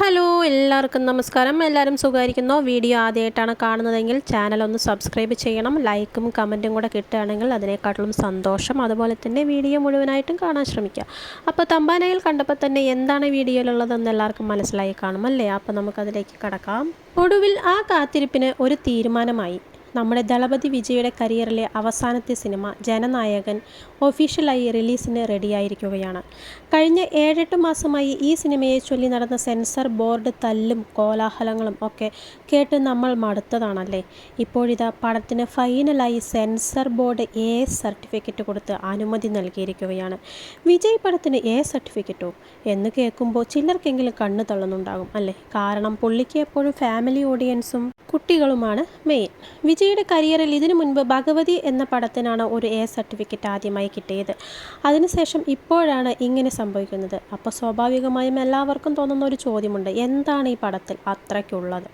Hello എല്ലാവർക്കും നമസ്കാരം. എല്ലാവരും സുഖമായിരിക്കുന്നോ? വീഡിയോ ആദ്യമായിട്ടാണ് കാണുന്നതെങ്കിൽ ചാനൽ ഒന്ന് സബ്സ്ക്രൈബ് ചെയ്യണം. ലൈക്കും കമൻറ്റും കൂടെ കിട്ടുകയാണെങ്കിൽ അതിനേക്കാട്ടിലും സന്തോഷം. അതുപോലെ തന്നെ വീഡിയോ മുഴുവനായിട്ടും കാണാൻ ശ്രമിക്കുക. അപ്പോൾ തമ്പാനയിൽ കണ്ടപ്പോൾ തന്നെ എന്താണ് വീഡിയോയിലുള്ളതെന്ന് എല്ലാവർക്കും മനസ്സിലായി കാണുമല്ലേ? അപ്പോൾ നമുക്കതിലേക്ക് കടക്കാം. ഒടുവിൽ ആ കാത്തിരിപ്പിന് ഒരു തീരുമാനമായി. നമ്മുടെ ദളപതി വിജയുടെ കരിയറിലെ അവസാനത്തെ സിനിമ ജനനായകൻ ഒഫീഷ്യലായി റിലീസിന് റെഡിയായിരിക്കുകയാണ്. കഴിഞ്ഞ 7-8 മാസമായി ഈ സിനിമയെ ചൊല്ലി നടന്ന സെൻസർ ബോർഡ് തല്ലും കോലാഹലങ്ങളും ഒക്കെ കേട്ട് നമ്മൾ മടുത്തതാണല്ലേ. ഇപ്പോഴിതാ പടത്തിന് ഫൈനലായി സെൻസർ ബോർഡ് എ സർട്ടിഫിക്കറ്റ് കൊടുത്ത് അനുമതി നൽകിയിരിക്കുകയാണ്. വിജയ് പടത്തിന് എ സർട്ടിഫിക്കറ്റോ എന്ന് കേൾക്കുമ്പോൾ ചിലർക്കെങ്കിലും കണ്ണ് തള്ളുന്നുണ്ടാകും അല്ലേ. കാരണം പുള്ളിക്ക് എപ്പോഴും ഫാമിലി ഓഡിയൻസും കുട്ടികളുമാണ് മെയിൻ. വിജയുടെ കരിയറിൽ ഇതിനു മുൻപ് ഭഗവതി എന്ന പടത്തിനാണ് ഒരു എ സർട്ടിഫിക്കറ്റ് ആദ്യമായി കിട്ടിയത്. അതിനുശേഷം ഇപ്പോഴാണ് ഇങ്ങനെ സംഭവിക്കുന്നത്. അപ്പോൾ സ്വാഭാവികമായും എല്ലാവർക്കും തോന്നുന്ന ഒരു ചോദ്യമുണ്ട്, എന്താണ് ഈ പടത്തിൽ അത്രയ്ക്കുള്ളത്?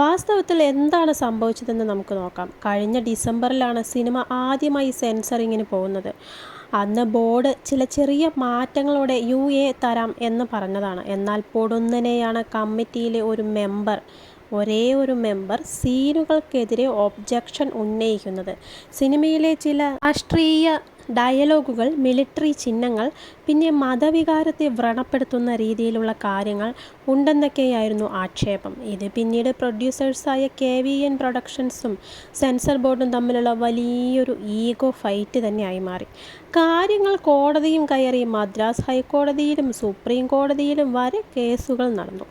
വാസ്തവത്തിൽ എന്താണ് സംഭവിച്ചതെന്ന് നമുക്ക് നോക്കാം. കഴിഞ്ഞ ഡിസംബറിലാണ് സിനിമ ആദ്യമായി സെൻസറിങ്ങിന് പോകുന്നത്. അന്ന് ബോർഡ് ചില ചെറിയ മാറ്റങ്ങളോടെ UA തരാം എന്ന് പറഞ്ഞതാണ്. എന്നാൽ പൊടുന്നനെയാണ് കമ്മിറ്റിയിലെ ഒരേ ഒരു മെമ്പർ സീനുകൾക്കെതിരെ ഒബ്ജക്ഷൻ ഉന്നയിക്കുന്നത്. സിനിമയിലെ ചില രാഷ്ട്രീയ ഡയലോഗുകൾ, മിലിറ്ററി ചിഹ്നങ്ങൾ, പിന്നെ മതവികാരത്തെ വ്രണപ്പെടുത്തുന്ന രീതിയിലുള്ള കാര്യങ്ങൾ ഉണ്ടെന്നൊക്കെയായിരുന്നു ആക്ഷേപം. ഇത് പിന്നീട് പ്രൊഡ്യൂസേഴ്സായ KVN പ്രൊഡക്ഷൻസും സെൻസർ ബോർഡും തമ്മിലുള്ള വലിയൊരു ഈഗോ ഫൈറ്റ് തന്നെയായി മാറി. കാര്യങ്ങൾ കോടതിയും കയറി. മദ്രാസ് ഹൈക്കോടതിയിലും സുപ്രീം കോടതിയിലും വരെ കേസുകൾ നടന്നു.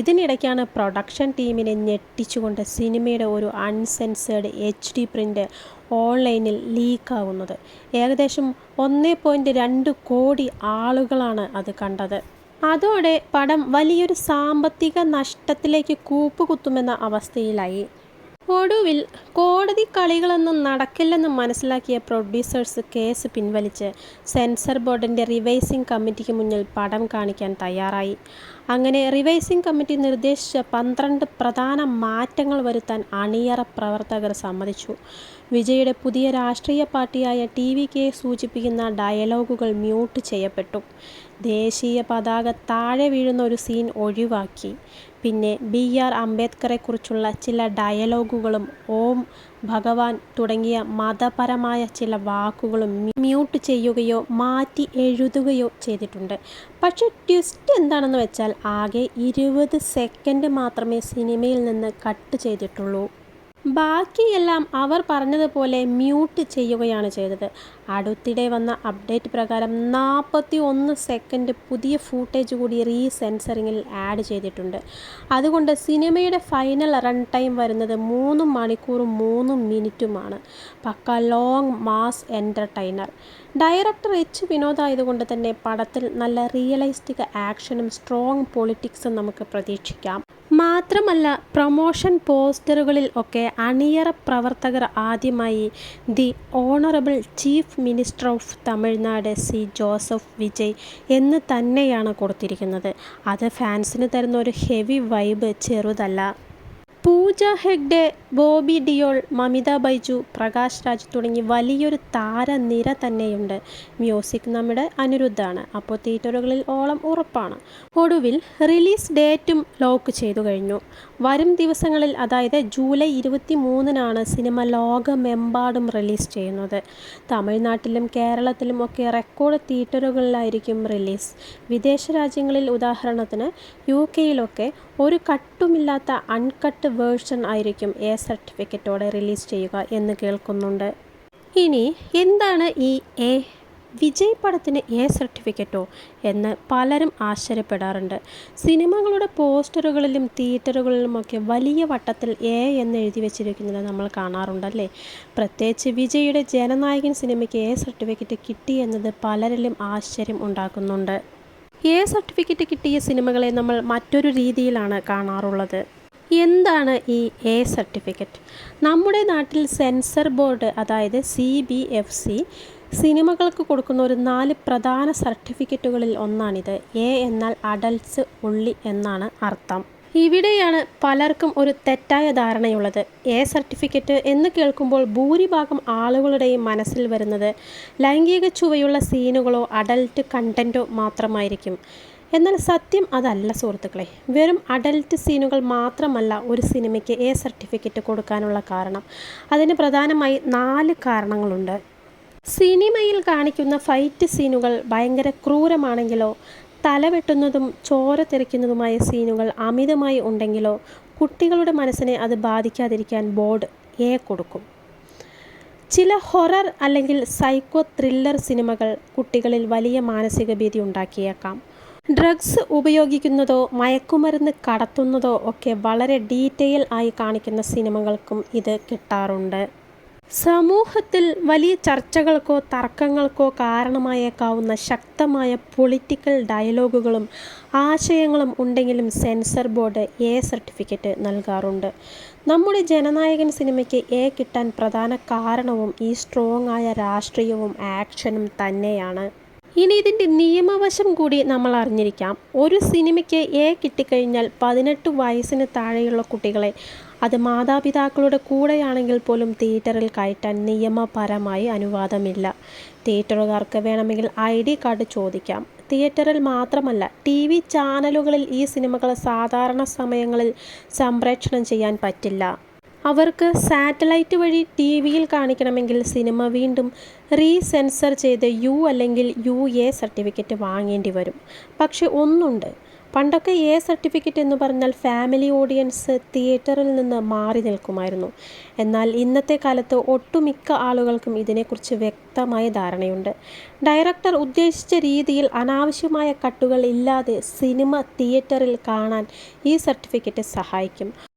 ഇതിനിടയ്ക്കാണ് പ്രൊഡക്ഷൻ ടീമിനെ ഞെട്ടിച്ചുകൊണ്ട് സിനിമയുടെ ഒരു അൺസെൻസേർഡ് HD പ്രിൻ്റ് ഓൺലൈനിൽ ലീക്കാവുന്നത്. ഏകദേശം 1.2 കോടി ആളുകളാണ് അത് കണ്ടത്. അതോടെ പടം വലിയൊരു സാമ്പത്തിക നഷ്ടത്തിലേക്ക് കൂപ്പുകുത്തുമെന്ന അവസ്ഥയിലായി. ഒടുവിൽ കോടതി കളികളൊന്നും നടക്കില്ലെന്ന് മനസ്സിലാക്കിയ പ്രൊഡ്യൂസേഴ്സ് കേസ് പിൻവലിച്ച് സെൻസർ ബോർഡിൻ്റെ റിവൈസിംഗ് കമ്മിറ്റിക്ക് മുന്നിൽ പടം കാണിക്കാൻ തയ്യാറായി. അങ്ങനെ റിവൈസിംഗ് കമ്മിറ്റി നിർദ്ദേശിച്ച 12 പ്രധാന മാറ്റങ്ങൾ വരുത്താൻ അണിയറ പ്രവർത്തകർ സമ്മതിച്ചു. വിജയുടെ പുതിയ രാഷ്ട്രീയ പാർട്ടിയായ TVK സൂചിപ്പിക്കുന്ന ഡയലോഗുകൾ മ്യൂട്ട് ചെയ്യപ്പെട്ടു. ദേശീയ പതാക താഴെ വീഴുന്ന ഒരു സീൻ ഒഴിവാക്കി. പിന്നെ BR അംബേദ്കറെക്കുറിച്ചുള്ള ചില ഡയലോഗുകളും ഓം ഭഗവാൻ തുടങ്ങിയ മതപരമായ ചില വാക്കുകളും മ്യൂട്ട് ചെയ്യുകയോ മാറ്റി എഴുതുകയോ ചെയ്തിട്ടുണ്ട്. പക്ഷേ ട്വിസ്റ്റ് എന്താണെന്ന് വെച്ചാൽ ആകെ 20 സെക്കൻഡ് മാത്രമേ സിനിമയിൽ നിന്ന് കട്ട് ചെയ്തിട്ടുള്ളൂ. ബാക്കിയെല്ലാം അവർ പറഞ്ഞതുപോലെ മ്യൂട്ട് ചെയ്യുകയാണ് ചെയ്തത്. അടുത്തിടെ വന്ന അപ്ഡേറ്റ് പ്രകാരം 41 സെക്കൻഡ് പുതിയ ഫൂട്ടേജ് കൂടി റീസെൻസറിങ്ങിൽ ആഡ് ചെയ്തിട്ടുണ്ട്. അതുകൊണ്ട് സിനിമയുടെ ഫൈനൽ റൺ ടൈം വരുന്നത് 3 മണിക്കൂറും 3 മിനിറ്റുമാണ്. Pakka long mass entertainer. Director Vinod ആയതുകൊണ്ട് തന്നെ പടത്തിൽ നല്ല റിയലിസ്റ്റിക് ആക്ഷനും സ്ട്രോങ് പൊളിറ്റിക്സും നമുക്ക് പ്രതീക്ഷിക്കാം. മാത്രമല്ല പ്രൊമോഷൻ പോസ്റ്ററുകളിൽ ഒക്കെ അണിയറ പ്രവർത്തകർ ആദ്യമായി the honourable chief minister of Tamil Nadu Joseph Vijay എന്ന് തന്നെയാണ് കൊടുത്തിരിക്കുന്നത്. അത് ഫാൻസിന് തരുന്ന ഒരു ഹെവി വൈബ് ചെറുതല്ല. പൂജ ഹെഗ്ഡെ, ബോബി ഡിയോൾ, മമിത ബൈജു, പ്രകാശ് രാജ് തുടങ്ങി വലിയൊരു താരനിര തന്നെയുണ്ട്. മ്യൂസിക് നമ്മുടെ അനിരുദ്ധാണ്. അപ്പോൾ തിയേറ്ററുകളിൽ ഓളം ഉറപ്പാണ്. ഒടുവിൽ റിലീസ് ഡേറ്റും ലോക്ക് ചെയ്തു കഴിഞ്ഞു. വരും ദിവസങ്ങളിൽ, അതായത് ജൂലൈ 23-നാണ് സിനിമ ലോകമെമ്പാടും റിലീസ് ചെയ്യുന്നത്. തമിഴ്നാട്ടിലും കേരളത്തിലും ഒക്കെ റെക്കോർഡ് തിയേറ്ററുകളിലായിരിക്കും റിലീസ്. വിദേശ രാജ്യങ്ങളിൽ, ഉദാഹരണത്തിന് UK-യിലൊക്കെ ഒരു കട്ടുമില്ലാത്ത അൺകട്ട് വേർഷൻ ആയിരിക്കും എ സർട്ടിഫിക്കറ്റോടെ റിലീസ് ചെയ്യുക എന്ന് കേൾക്കുന്നുണ്ട്. ഇനി എന്താണ് ഈ വിജയ് പടത്തിന് എ സർട്ടിഫിക്കറ്റോ എന്ന് പലരും ആശ്ചര്യപ്പെടാറുണ്ട്. സിനിമകളുടെ പോസ്റ്ററുകളിലും തിയേറ്ററുകളിലുമൊക്കെ വലിയ വട്ടത്തിൽ എ എന്ന് എഴുതി വെച്ചിരിക്കുന്നത് നമ്മൾ കാണാറുണ്ടല്ലേ. പ്രത്യേകിച്ച് വിജയുടെ ജനനായകൻ സിനിമയ്ക്ക് എ സർട്ടിഫിക്കറ്റ് കിട്ടി എന്നത് പലരിലും ആശ്ചര്യം ഉണ്ടാക്കുന്നുണ്ട്. എ സർട്ടിഫിക്കറ്റ് കിട്ടിയ സിനിമകളെ നമ്മൾ മറ്റൊരു രീതിയിലാണ് കാണാറുള്ളത്. എന്താണ് ഈ എ സർട്ടിഫിക്കറ്റ്? നമ്മുടെ നാട്ടിൽ സെൻസർ ബോർഡ്, അതായത് CBFC, സിനിമകൾക്ക് കൊടുക്കുന്ന ഒരു 4 പ്രധാന സർട്ടിഫിക്കറ്റുകളിൽ ഒന്നാണിത്. എ എന്നാൽ അഡൽട്സ് ഉള്ളി എന്നാണ് അർത്ഥം. ഇവിടെയാണ് പലർക്കും ഒരു തെറ്റായ ധാരണയുള്ളത്. എ സർട്ടിഫിക്കറ്റ് എന്ന് കേൾക്കുമ്പോൾ ഭൂരിഭാഗം ആളുകളുടെയും മനസ്സിൽ വരുന്നത് ലൈംഗിക ചുവയുള്ള സീനുകളോ അഡൽട്ട് കണ്ടൻറ്റോ മാത്രമായിരിക്കും. എന്നാൽ സത്യം അതല്ല സുഹൃത്തുക്കളെ. വെറും അഡൽട്ട് സീനുകൾ മാത്രമല്ല ഒരു സിനിമയ്ക്ക് എ സർട്ടിഫിക്കറ്റ് കൊടുക്കാനുള്ള കാരണം. അതിന് പ്രധാനമായി 4 കാരണങ്ങളുണ്ട്. സിനിമയിൽ കാണിക്കുന്ന ഫൈറ്റ് സീനുകൾ ഭയങ്കര ക്രൂരമാണെങ്കിലോ, തലവെട്ടുന്നതും ചോര തെറിക്കുന്നതുമായ സീനുകൾ അമിതമായി ഉണ്ടെങ്കിലോ കുട്ടികളുടെ മനസ്സിനെ അത് ബാധിക്കാതിരിക്കാൻ ബോർഡ് എ കൊടുക്കും. ചില ഹൊറർ അല്ലെങ്കിൽ സൈക്കോ ത്രില്ലർ സിനിമകൾ കുട്ടികളിൽ വലിയ മാനസിക ഭീതി ഉണ്ടാക്കിയേക്കാം. ഡ്രഗ്സ് ഉപയോഗിക്കുന്നതോ മയക്കുമരുന്ന് കടത്തുന്നതോ ഒക്കെ വളരെ ഡീറ്റെയിൽ ആയി കാണിക്കുന്ന സിനിമകൾക്കും ഇത് കിട്ടാറുണ്ട്. സമൂഹത്തിൽ വലിയ ചർച്ചകൾക്കോ തർക്കങ്ങൾക്കോ കാരണമായേക്കാവുന്ന ശക്തമായ പൊളിറ്റിക്കൽ ഡയലോഗുകളും ആശയങ്ങളും ഉണ്ടെങ്കിലും സെൻസർ ബോർഡ് എ സർട്ടിഫിക്കറ്റ് നൽകാറുണ്ട്. നമ്മുടെ ജനനായകൻ സിനിമയ്ക്ക് എ കിട്ടാൻ പ്രധാന കാരണവും ഈ സ്ട്രോങ് ആയ രാഷ്ട്രീയവും ആക്ഷനും തന്നെയാണ്. ഇനി ഇതിൻ്റെ നിയമവശം കൂടി നമ്മൾ അറിഞ്ഞിരിക്കാം. ഒരു സിനിമയ്ക്ക് എ കിട്ടിക്കഴിഞ്ഞാൽ 18 വയസ്സിന് താഴെയുള്ള കുട്ടികളെ, അത് മാതാപിതാക്കളുടെ കൂടെയാണെങ്കിൽ പോലും തിയേറ്ററിൽ കയറ്റാൻ നിയമപരമായി അനുവാദമില്ല. തിയേറ്ററുകാർക്ക് വേണമെങ്കിൽ ID കാർഡ് ചോദിക്കാം. തിയേറ്ററിൽ മാത്രമല്ല, TV ചാനലുകളിൽ ഈ സിനിമകൾ സാധാരണ സമയങ്ങളിൽ സംപ്രേഷണം ചെയ്യാൻ പറ്റില്ല. അവർക്ക് സാറ്റലൈറ്റ് വഴി TVയിൽ കാണിക്കണമെങ്കിൽ സിനിമ വീണ്ടും സെൻസർ ചെയ്ത് U അല്ലെങ്കിൽ UA സർട്ടിഫിക്കറ്റ് വാങ്ങേണ്ടി വരും. പക്ഷെ ഒന്നുണ്ട്, പണ്ടൊക്കെ എ സർട്ടിഫിക്കറ്റ് എന്ന് പറഞ്ഞാൽ ഫാമിലി ഓഡിയൻസ് തിയേറ്ററിൽ നിന്ന് മാറി നിൽക്കുമായിരുന്നു. എന്നാൽ ഇന്നത്തെ കാലത്ത് ഒട്ടുമിക്ക ആളുകൾക്കും ഇതിനെക്കുറിച്ച് വ്യക്തമായ ധാരണയുണ്ട്. ഡയറക്ടർ ഉദ്ദേശിച്ച രീതിയിൽ അനാവശ്യമായ കട്ടുകൾ ഇല്ലാതെ സിനിമ തിയേറ്ററിൽ കാണാൻ ഈ സർട്ടിഫിക്കറ്റ് സഹായിക്കും.